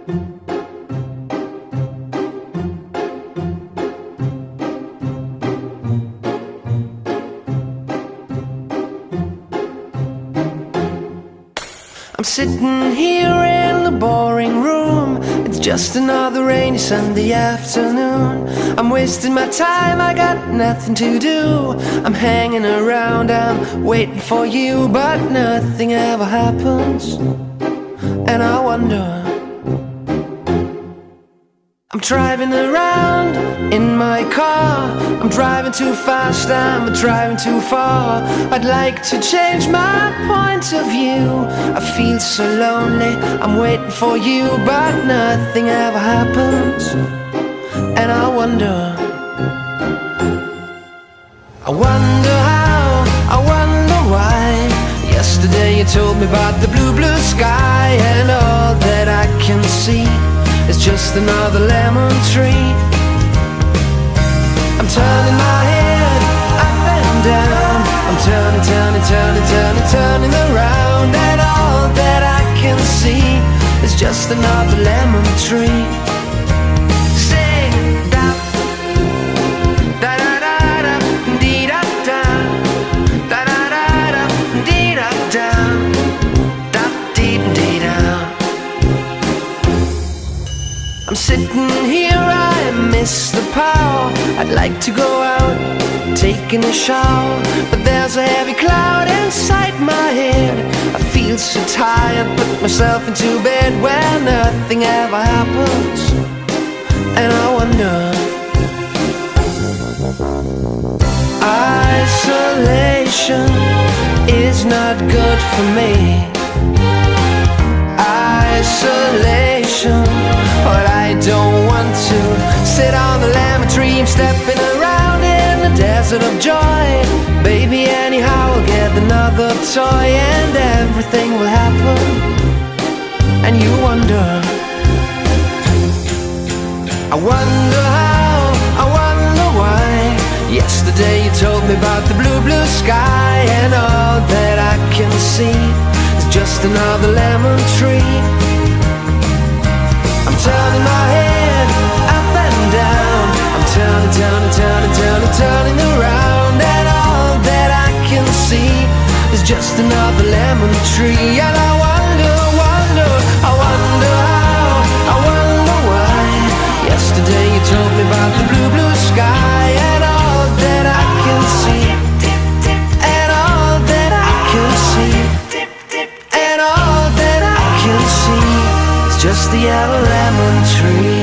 I'm sitting here in the boring room. It's just another rainy Sunday afternoon. I'm wasting my time, I got nothing to do. I'm hanging around, I'm waiting for you, but nothing ever happens. And I wonder, I'm driving around in my car. I'm driving too fast, I'm driving too far. I'd like to change my point of view. I feel so lonely, I'm waiting for you, but nothing ever happens. And I wonder how, I wonder why. Yesterday you told me about the blue, blue sky, and all that I can see it's just another lemon tree. I'm turning my head up and down. I'm turning, turning, turning, turning, turning around, and all that I can see is just another lemon tree. Sing da da da da da dee da da da da da da dee da da da dee dee da. I'm sitting here, I miss the power. I'd like to go out, taking a shower, but there's a heavy cloud inside my head. I feel so tired, put myself into bed where nothing ever happens. And I wonder, isolation is not good for me. Isolation, but I don't want to sit on the lemon tree. I'm stepping around in the desert of joy. Baby, anyhow I'll get another toy, and everything will happen. And you wonder, I wonder how, I wonder why. Yesterday you told me about the blue, blue sky, and all that I can see is just another lemon tree. I'm turning my head up and down. I'm turning, turning, turning, turning, turning around, and all that I can see is just another lemon tree. And I wonder, wonder, I wonder how, I wonder why. Yesterday you told me about the blue, blue sky, and all that I can see, and all that I can see, and all that I can see, just the yellow lemon tree.